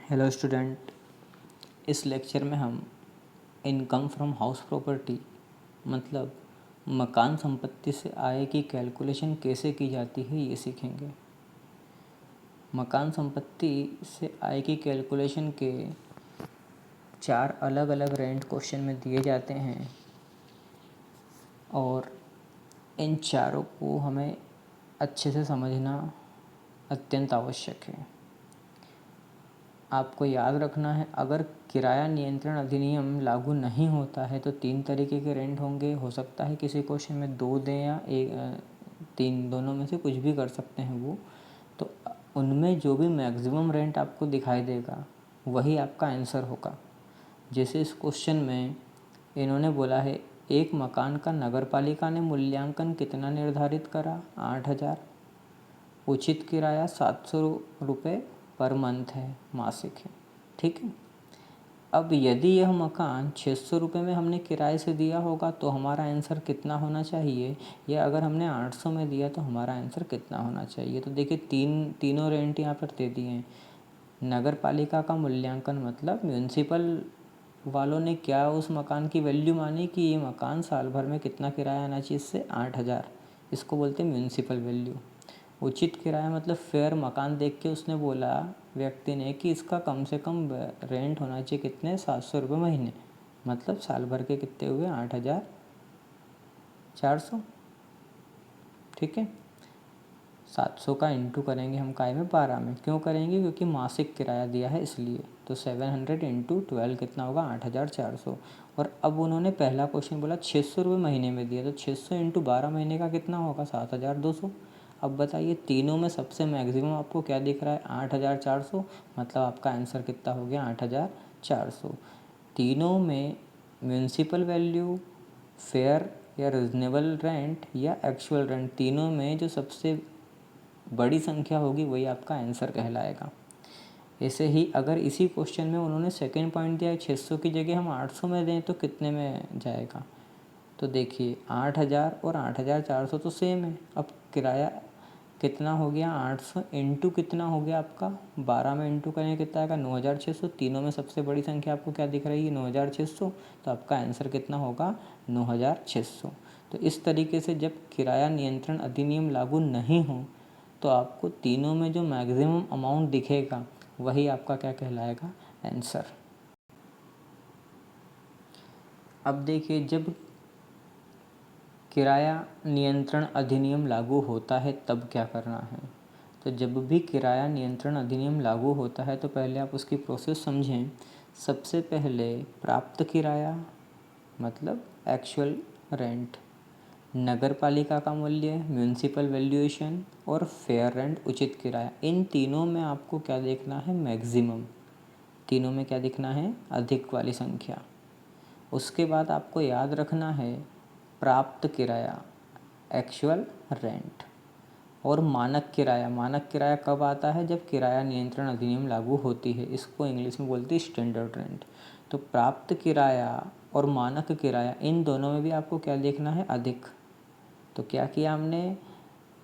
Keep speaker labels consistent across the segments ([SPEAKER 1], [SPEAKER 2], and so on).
[SPEAKER 1] Hello student, इस lecture में हम इनकम फ्रॉम हाउस प्रॉपर्टी मतलब मकान संपत्ति से आय की कैलकुलेशन कैसे की जाती है ये सीखेंगे। मकान संपत्ति से आय की कैलकुलेशन के 4 अलग अलग रेंट क्वेश्चन में दिए जाते हैं और इन चारों को हमें अच्छे से समझना अत्यंत आवश्यक है। आपको याद रखना है, अगर किराया नियंत्रण अधिनियम लागू नहीं होता है तो 3 तरीके के रेंट होंगे। हो सकता है किसी क्वेश्चन में 2 दें या 3, दोनों में से कुछ भी कर सकते हैं वो। तो उनमें जो भी मैक्सिमम रेंट आपको दिखाई देगा वही आपका आंसर होगा। जैसे इस क्वेश्चन में इन्होंने बोला है, एक मकान का नगरपालिका ने मूल्यांकन कितना निर्धारित करा? 8,000। उचित किराया 700 रुपये पर मंथ है, मासिक है। ठीक है। अब यदि यह मकान 600 रुपये में हमने किराए से दिया होगा तो हमारा आंसर कितना होना चाहिए, या अगर हमने 800 में दिया तो हमारा आंसर कितना होना चाहिए। तो देखिए तीनों रेंट यहाँ पर दे दिए हैं। नगर पालिका का मूल्यांकन मतलब म्यूनसिपल वालों ने क्या उस मकान की वैल्यू मानी कि ये मकान साल भर में कितना किराया आना चाहिए, इससे 8,000। इसको बोलते हैं म्यूनसिपल वैल्यू। उचित किराया मतलब फेयर, मकान देख के उसने बोला व्यक्ति ने कि इसका कम से कम रेंट होना चाहिए कितने, 700 रुपये महीने। मतलब साल भर के कितने हुए, 8,400। ठीक है। 700 का इंटू करेंगे हम काय में, 12 में। क्यों करेंगे? क्योंकि मासिक किराया दिया है इसलिए। तो 700 इंटू 12 कितना होगा, 8,400। और अब उन्होंने पहला क्वेश्चन बोला 600 रुपये महीने में दिया, तो 600 इंटू 12 महीने का कितना होगा, 7,200। अब बताइए तीनों में सबसे मैक्सिमम आपको क्या दिख रहा है, 8,400। मतलब आपका आंसर कितना हो गया, 8,400। तीनों में म्यूनसिपल वैल्यू, फेयर या रिजनेबल रेंट या एक्चुअल रेंट, तीनों में जो सबसे बड़ी संख्या होगी वही आपका आंसर कहलाएगा। ऐसे ही अगर इसी क्वेश्चन में उन्होंने सेकेंड पॉइंट दिया है 600 की जगह हम 800 में दें तो कितने में जाएगा। तो देखिए 8,000 और 8,400 तो सेम है। अब किराया कितना हो गया, 800 इंटू कितना हो गया आपका, 12 में इंटू करेंगे कितना आएगा, 9,600। तीनों में सबसे बड़ी संख्या आपको क्या दिख रही है, 9,600। तो आपका आंसर कितना होगा, 9,600। तो इस तरीके से जब किराया नियंत्रण अधिनियम लागू नहीं हो तो आपको तीनों में जो मैक्सिमम अमाउंट दिखेगा वही आपका क्या कहलाएगा, आंसर। अब देखिए, जब किराया नियंत्रण अधिनियम लागू होता है तब क्या करना है। तो जब भी किराया नियंत्रण अधिनियम लागू होता है तो पहले आप उसकी प्रोसेस समझें। सबसे पहले प्राप्त किराया मतलब एक्चुअल रेंट, नगर पालिका का मूल्य म्यूनसिपल वैल्यूएशन, और फेयर रेंट उचित किराया, इन तीनों में आपको क्या देखना है, मैक्सिमम। तीनों में क्या दिखना है, अधिक वाली संख्या। उसके बाद आपको याद रखना है प्राप्त किराया एक्चुअल रेंट, और मानक किराया। मानक किराया कब आता है, जब किराया नियंत्रण अधिनियम लागू होती है। इसको इंग्लिश में बोलते हैं स्टैंडर्ड रेंट। तो प्राप्त किराया और मानक किराया, इन दोनों में भी आपको क्या देखना है, अधिक। तो क्या किया हमने,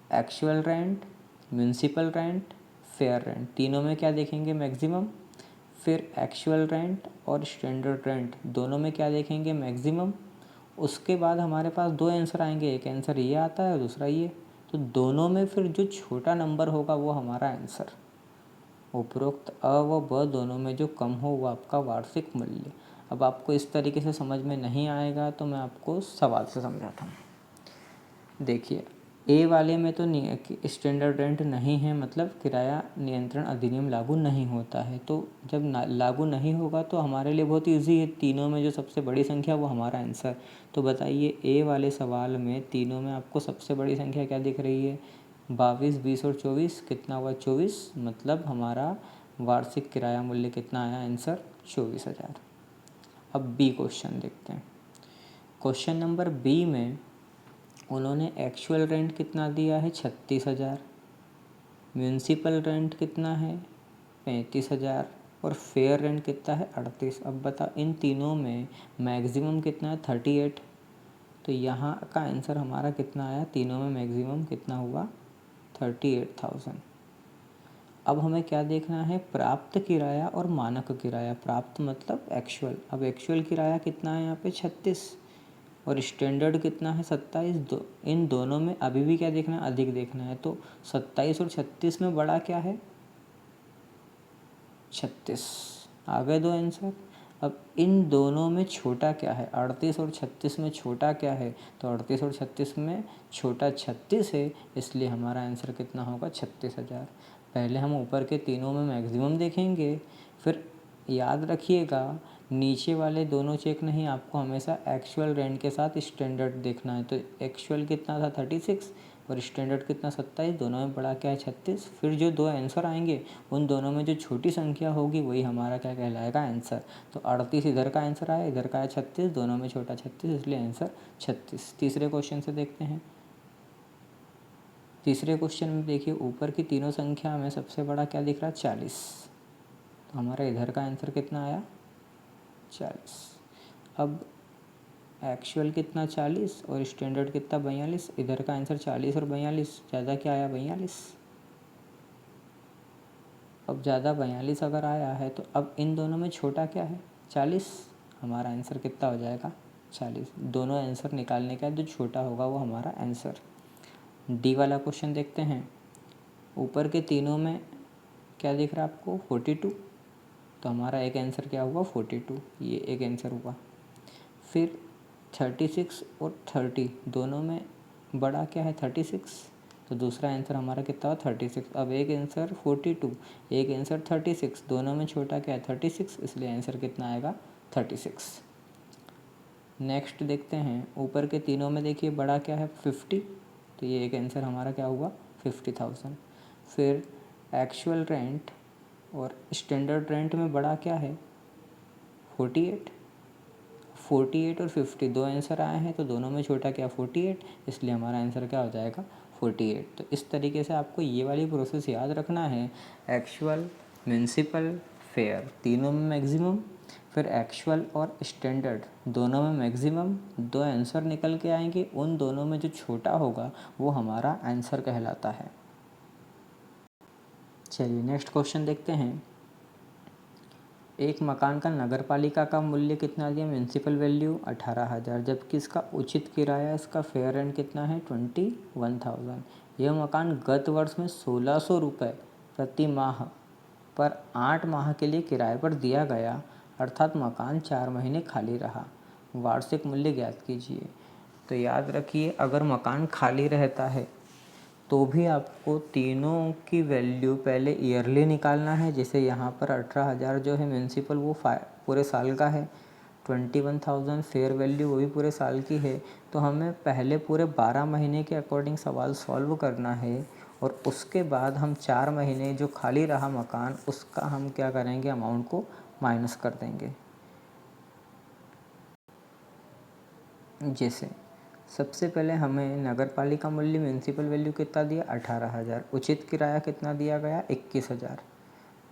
[SPEAKER 1] actual rent, municipal rent, fair rent, तीनों में क्या देखेंगे, मैक्सिमम। फिर एक्चुअल रेंट और स्टैंडर्ड रेंट, दोनों में क्या देखेंगे, मैक्सिमम। उसके बाद हमारे पास 2 आंसर आएंगे, एक आंसर ये आता है और दूसरा ये। तो दोनों में फिर जो छोटा नंबर होगा वो हमारा आंसर। उपरोक्त अ व ब दोनों में जो कम हो वो आपका वार्षिक मूल्य। अब आपको इस तरीके से समझ में नहीं आएगा तो मैं आपको सवाल से समझाता हूँ। देखिए, ए वाले में तो स्टैंडर्ड रेंट नहीं है, मतलब किराया नियंत्रण अधिनियम लागू नहीं होता है। तो जब लागू नहीं होगा तो हमारे लिए बहुत ईजी है, तीनों में जो सबसे बड़ी संख्या वो हमारा आंसर। तो बताइए ए वाले सवाल में तीनों में आपको सबसे बड़ी संख्या क्या दिख रही है, 22, 20 और 24, कितना हुआ, 24। मतलब हमारा वार्षिक किराया मूल्य कितना आया, आंसर 24,000। अब बी क्वेश्चन देखते हैं। क्वेश्चन नंबर बी में उन्होंने एक्चुअल रेंट कितना दिया है, 36,000। म्यूनसिपल रेंट कितना है, 35,000। और फेयर रेंट कितना है, 38। अब बताओ इन तीनों में मैक्सिमम कितना है, 38। तो यहाँ का आंसर हमारा कितना आया, तीनों में मैक्सिमम कितना हुआ, 38,000। अब हमें क्या देखना है, प्राप्त किराया और मानक किराया। प्राप्त मतलब एक्चुअल। अब एक्चुअल किराया कितना है यहाँ पे 36 और स्टैंडर्ड कितना है 27। इन दोनों में अभी भी क्या देखना है, अधिक देखना है। तो 27 और 36 में बड़ा क्या है, 36। आ गए दो आंसर। अब इन दोनों में छोटा क्या है, 38 और 36 में छोटा क्या है, तो 38 और 36 में छोटा 36 है, इसलिए हमारा आंसर कितना होगा, 36,000। पहले हम ऊपर के तीनों में मैक्सिमम देखेंगे, फिर याद रखिएगा नीचे वाले दोनों चेक नहीं, आपको हमेशा एक्चुअल रेंट के साथ स्टैंडर्ड देखना है। तो एक्चुअल कितना था 36 और स्टैंडर्ड कितना 27, दोनों में बड़ा क्या है 36। फिर जो दो आंसर आएंगे उन दोनों में जो छोटी संख्या होगी वही हमारा क्या कहलाएगा, आंसर। तो 38 इधर का आंसर आया, इधर का है 36, दोनों में छोटा 36, इसलिए आंसर 36। तीसरे क्वेश्चन से देखते हैं। तीसरे क्वेश्चन में देखिए ऊपर की तीनों संख्या में सबसे बड़ा क्या दिख रहा है, 40। तो हमारा इधर का आंसर कितना आया, 40। अब एक्चुअल कितना 40 और स्टैंडर्ड कितना 42, इधर का आंसर 40 और 42, ज़्यादा क्या आया 42। अब ज़्यादा 42 अगर आया है तो अब इन दोनों में छोटा क्या है, 40। हमारा आंसर कितना हो जाएगा, 40। दोनों आंसर निकालने का जो छोटा होगा वो हमारा आंसर। डी वाला क्वेश्चन देखते हैं। ऊपर के तीनों में क्या दिख रहा है आपको, 42। तो हमारा एक आंसर क्या हुआ, 42, ये एक आंसर हुआ। फिर 36 और 30 दोनों में बड़ा क्या है, 36। तो दूसरा आंसर हमारा कितना हुआ, 36। अब एक आंसर 42, एक आंसर 36, दोनों में छोटा क्या है 36, इसलिए आंसर कितना आएगा, 36। नेक्स्ट देखते हैं, ऊपर के तीनों में देखिए बड़ा क्या है 50। तो ये एक आंसर हमारा क्या हुआ, 50,000। फिर एक्चुअल रेंट और स्टैंडर्ड रेंट में बड़ा क्या है, 48। 48 और 50 दो आंसर आए हैं, तो दोनों में छोटा क्या 48, इसलिए हमारा आंसर क्या हो जाएगा, 48। तो इस तरीके से आपको ये वाली प्रोसेस याद रखना है। एक्चुअल, म्यूनसिपल, फेयर तीनों में मैक्सिमम, फिर एक्चुअल और स्टैंडर्ड दोनों में मैक्सिमम, दो आंसर निकल के आएंगे, उन दोनों में जो छोटा होगा वो हमारा आंसर कहलाता है। चलिए नेक्स्ट क्वेश्चन देखते हैं। एक मकान का नगरपालिका का मूल्य कितना दिया, म्यूनसिपल वैल्यू 18,000, जबकि इसका उचित किराया, इसका फेयर रेंट कितना है 21,000। यह मकान गत वर्ष में 1,600 रुपये प्रति माह पर 8 माह के लिए किराए पर दिया गया, अर्थात मकान 4 महीने खाली रहा। वार्षिक मूल्य ज्ञात कीजिए। तो याद रखिए अगर मकान खाली रहता है तो भी आपको तीनों की वैल्यू पहले ईयरली निकालना है। जैसे यहाँ पर 18,000 जो है म्यूनसिपल वो पूरे साल का है, 21,000 फेयर वैल्यू वो भी पूरे साल की है। तो हमें पहले पूरे 12 महीने के अकॉर्डिंग सवाल सॉल्व करना है और उसके बाद हम 4 महीने जो खाली रहा मकान उसका हम क्या करेंगे, अमाउंट को माइनस कर देंगे। जैसे सबसे पहले हमें नगरपालिका मूल्य म्यूनसिपल वैल्यू कितना दिया, 18,000। उचित किराया कितना दिया गया, 21,000।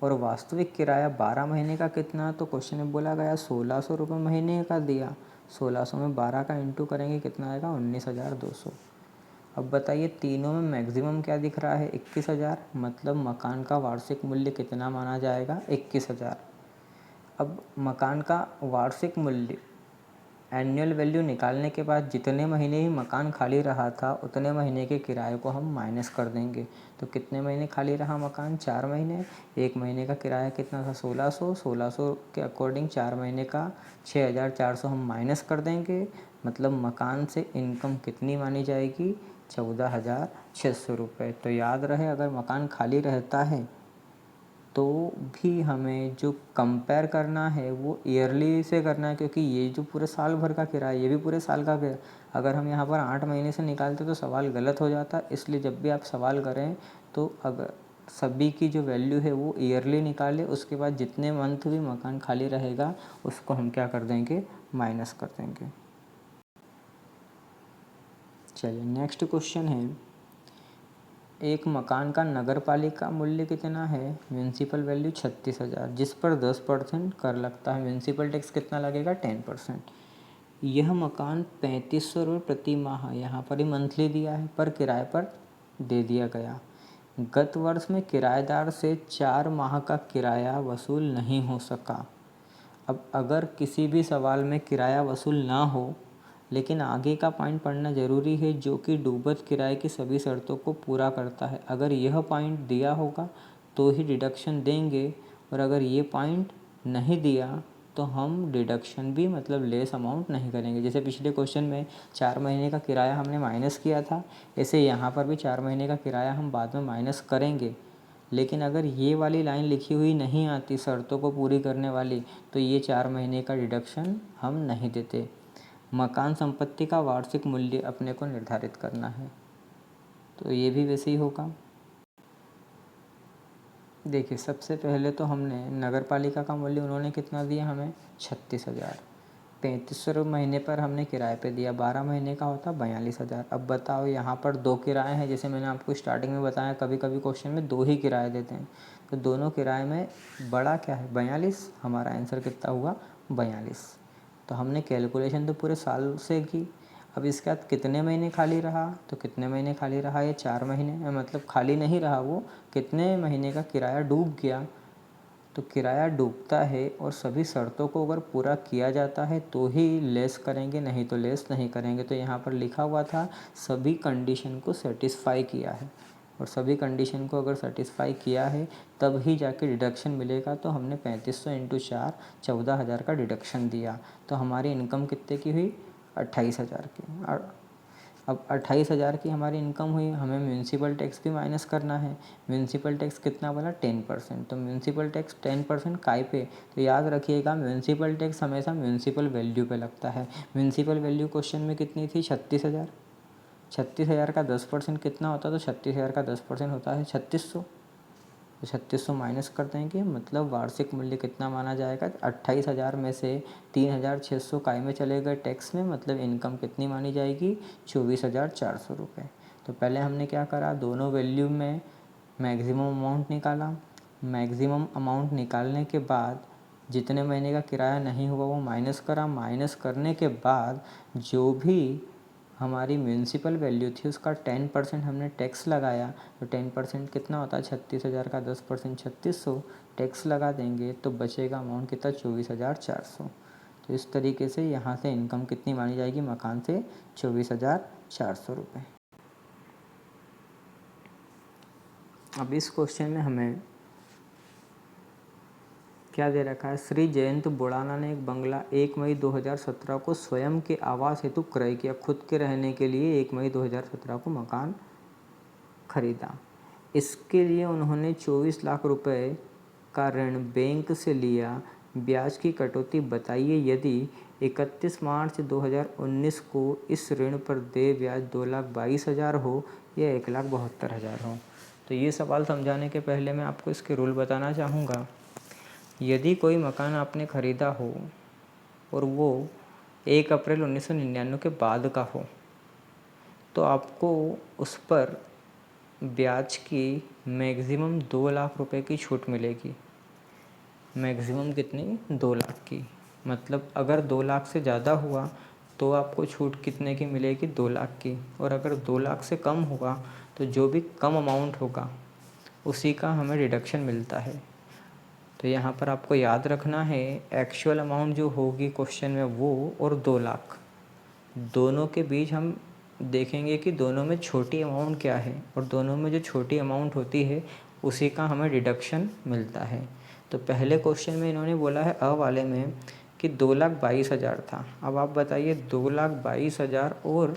[SPEAKER 1] और वास्तविक किराया 12 महीने का कितना, तो क्वेश्चन में बोला गया 1,600 रुपये महीने का दिया। 1,600 में 12 का इंटू करेंगे कितना आएगा, 19,200। अब बताइए तीनों में मैक्सिमम क्या दिख रहा है, 21,000, मतलब मकान का वार्षिक मूल्य कितना माना जाएगा, 21,000। अब मकान का वार्षिक मूल्य एनुअल वैल्यू निकालने के बाद जितने महीने ही मकान खाली रहा था उतने महीने के किराए को हम माइनस कर देंगे। तो कितने महीने खाली रहा मकान, 4 महीने। एक महीने का किराया कितना था, 1,600। 1,600 के अकॉर्डिंग 4 महीने का 6,400 हम माइनस कर देंगे। मतलब मकान से इनकम कितनी मानी जाएगी, 14,600 रुपये। तो याद रहे अगर मकान खाली रहता है तो भी हमें जो कंपेयर करना है वो ईयरली से करना है, क्योंकि ये जो पूरे साल भर का किराया ये भी पूरे साल का किराया। अगर हम यहाँ पर 8 महीने से निकालते तो सवाल गलत हो जाता। इसलिए जब भी आप सवाल करें तो अगर सभी की जो वैल्यू है वो ईयरली निकालें, उसके बाद जितने मंथ भी मकान खाली रहेगा उसको हम क्या कर देंगे, माइनस कर देंगे। चलिए नेक्स्ट क्वेश्चन है, एक मकान का नगरपालिका मूल्य कितना है, म्यूनसिपल वैल्यू 36,000, जिस पर 10% कर लगता है। म्यूनसिपल टैक्स कितना लगेगा, 10%। यह मकान 3,500 रुपये प्रति माह, यहाँ पर ही मंथली दिया है, पर किराए पर दे दिया गया। गत वर्ष में किराएदार से 4 माह का किराया वसूल नहीं हो सका। अब अगर किसी भी सवाल में किराया वसूल ना हो, लेकिन आगे का पॉइंट पढ़ना ज़रूरी है जो कि डूबत किराए की सभी शर्तों को पूरा करता है। अगर यह पॉइंट दिया होगा तो ही डिडक्शन देंगे, और अगर ये पॉइंट नहीं दिया तो हम डिडक्शन भी मतलब लेस अमाउंट नहीं करेंगे। जैसे पिछले क्वेश्चन में 4 महीने का किराया हमने माइनस किया था, ऐसे यहाँ पर भी 4 महीने का किराया हम बाद में माइनस करेंगे। लेकिन अगर ये वाली लाइन लिखी हुई नहीं आती शर्तों को पूरी करने वाली, तो ये 4 महीने का डिडक्शन हम नहीं देते। मकान संपत्ति का वार्षिक मूल्य अपने को निर्धारित करना है, तो ये भी वैसे ही होगा। देखिए, सबसे पहले तो हमने नगर पालिका का मूल्य उन्होंने कितना दिया हमें, 36,000। 3500 महीने पर हमने किराए पे दिया, 12 महीने का होता 42,000। अब बताओ, यहाँ पर 2 किराए हैं, जैसे मैंने आपको स्टार्टिंग में बताया कभी कभी क्वेश्चन में 2 ही किराए देते हैं, तो दोनों किराए में बड़ा क्या है, 42। हमारा आंसर कितना हुआ, 42। तो हमने कैलकुलेशन तो पूरे साल से की। अब इसके बाद कितने महीने खाली रहा, तो कितने महीने खाली रहा, ये 4 महीने, मतलब खाली नहीं रहा, वो कितने महीने का किराया डूब गया। तो किराया डूबता है और सभी शर्तों को अगर पूरा किया जाता है तो ही लेस करेंगे, नहीं तो लेस नहीं करेंगे। तो यहाँ पर लिखा हुआ था सभी कंडीशन को सेटिस्फाई किया है, और सभी कंडीशन को अगर सेटिस्फाई किया है तब ही जाके डिडक्शन मिलेगा। तो हमने 3500 इंटू 4 14,000 का डिडक्शन दिया, तो हमारी इनकम कितने की हुई, 28,000 की। अब 28,000 की हमारी इनकम हुई, हमें म्यूनसिपल टैक्स भी माइनस करना है। म्यूनसिपल टैक्स कितना बोला, 10%। तो म्यूनसिपल टैक्स 10% काय पे, तो याद रखिएगा म्यूनसिपल टैक्स हमेशा म्यूनसिपल वैल्यू पे लगता है। म्यूनसिपल वैल्यू क्वेश्चन में कितनी थी, 36,000। 36,000 का 10% कितना होता है, तो 36,000 का 10% होता है 3600। तो 3600 माइनस कर देंगे, मतलब वार्षिक मूल्य कितना माना जाएगा, 28,000 में से 3,600 काय में चले गए टैक्स में, मतलब इनकम कितनी मानी जाएगी, 24,400 रुपये। तो पहले हमने क्या करा, दोनों वैल्यू में मैक्सिमम अमाउंट निकाला। मैक्सिमम अमाउंट निकालने के बाद जितने महीने का किराया नहीं हुआ वो माइनस करा। माइनस करने के बाद जो भी हमारी म्यूनसिपल वैल्यू थी उसका 10% हमने टैक्स लगाया। तो 10% कितना होता है, 36,000 का 10% 3600, टैक्स लगा देंगे तो बचेगा अमाउंट कितना, 24,400। तो इस तरीके से यहाँ से इनकम कितनी मानी जाएगी मकान से, 24,400 रुपये। अब इस क्वेश्चन में हमें क्या दे रखा है, श्री जयंत बुड़ाना ने एक बंगला 1 मई 2017 को स्वयं के आवास हेतु क्रय किया। खुद के रहने के लिए 1 मई 2017 को मकान खरीदा। इसके लिए उन्होंने 24 लाख रुपए का ऋण बैंक से लिया। ब्याज की कटौती बताइए। यदि 31 मार्च 2019 को इस ऋण पर देय ब्याज 2,22,000 हो या 1,72,000 हो। तो ये सवाल समझाने के पहले मैं आपको इसके रूल बताना चाहूँगा। यदि कोई मकान आपने ख़रीदा हो और वो 1 अप्रैल 1999 के बाद का हो, तो आपको उस पर ब्याज की मैक्सिमम 2 लाख रुपए की छूट मिलेगी। मैक्सिमम कितनी, 2 लाख की। मतलब अगर 2 लाख से ज़्यादा हुआ तो आपको छूट कितने की मिलेगी, 2 लाख की। और अगर 2 लाख से कम हुआ तो जो भी कम अमाउंट होगा उसी का हमें डिडक्शन मिलता है। तो यहाँ पर आपको याद रखना है, एक्चुअल अमाउंट जो होगी क्वेश्चन में वो और 2 लाख दोनों के बीच हम देखेंगे कि दोनों में छोटी अमाउंट क्या है, और दोनों में जो छोटी अमाउंट होती है उसी का हमें डिडक्शन मिलता है। तो पहले क्वेश्चन में इन्होंने बोला है अ वाले में कि 2,22,000 था। अब आप बताइए 2,22,000 और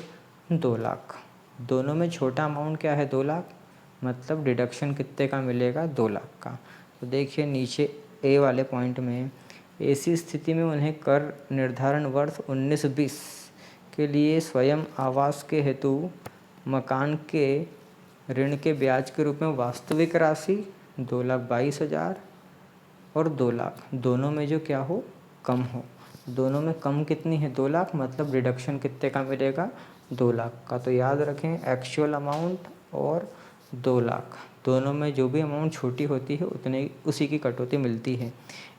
[SPEAKER 1] 2 लाख, दोनों में छोटा अमाउंट क्या है, 2 लाख, मतलब डिडक्शन कितने का मिलेगा, 2 लाख का। तो देखिए नीचे ए वाले पॉइंट में, ऐसी स्थिति में उन्हें कर निर्धारण वर्ष 19-20 के लिए स्वयं आवास के हेतु मकान के ऋण के ब्याज के रूप में वास्तविक राशि 2,22,000 और 2 लाख, दोनों में जो क्या हो, कम हो। दोनों में कम कितनी है, 2 लाख, मतलब डिडक्शन कितने का मिलेगा, 2 लाख का। तो याद रखें, एक्चुअल अमाउंट और 2 लाख दोनों में जो भी अमाउंट छोटी होती है उतने उसी की कटौती मिलती है।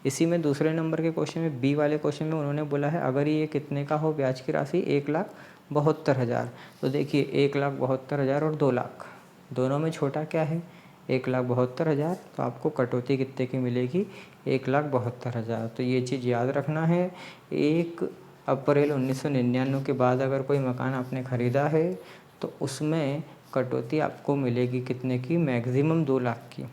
[SPEAKER 1] इसी में दूसरे नंबर के क्वेश्चन में, बी वाले क्वेश्चन में उन्होंने बोला है अगर ये कितने का हो ब्याज की राशि, 1,72,000। तो देखिए 1,72,000 और 2 लाख दोनों में छोटा क्या है, 1,72,000, तो आपको कटौती कितने की मिलेगी? 1,72,000। तो ये चीज़ याद रखना है। 1 अप्रैल 1999 के बाद अगर कोई मकान आपने ख़रीदा है तो उसमें कटौती आपको मिलेगी कितने की? मैक्सिमम 2 लाख की।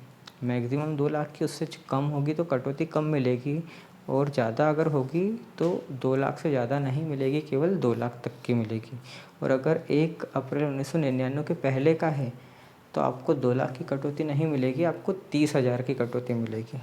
[SPEAKER 1] मैक्सिमम 2 लाख की, उससे कम होगी तो कटौती कम मिलेगी, और ज़्यादा अगर होगी तो 2 लाख से ज़्यादा नहीं मिलेगी, केवल 2 लाख तक की मिलेगी। और अगर 1 अप्रैल 1999 के पहले का है तो आपको 2 लाख की कटौती नहीं मिलेगी, आपको 30,000 की कटौती मिलेगी।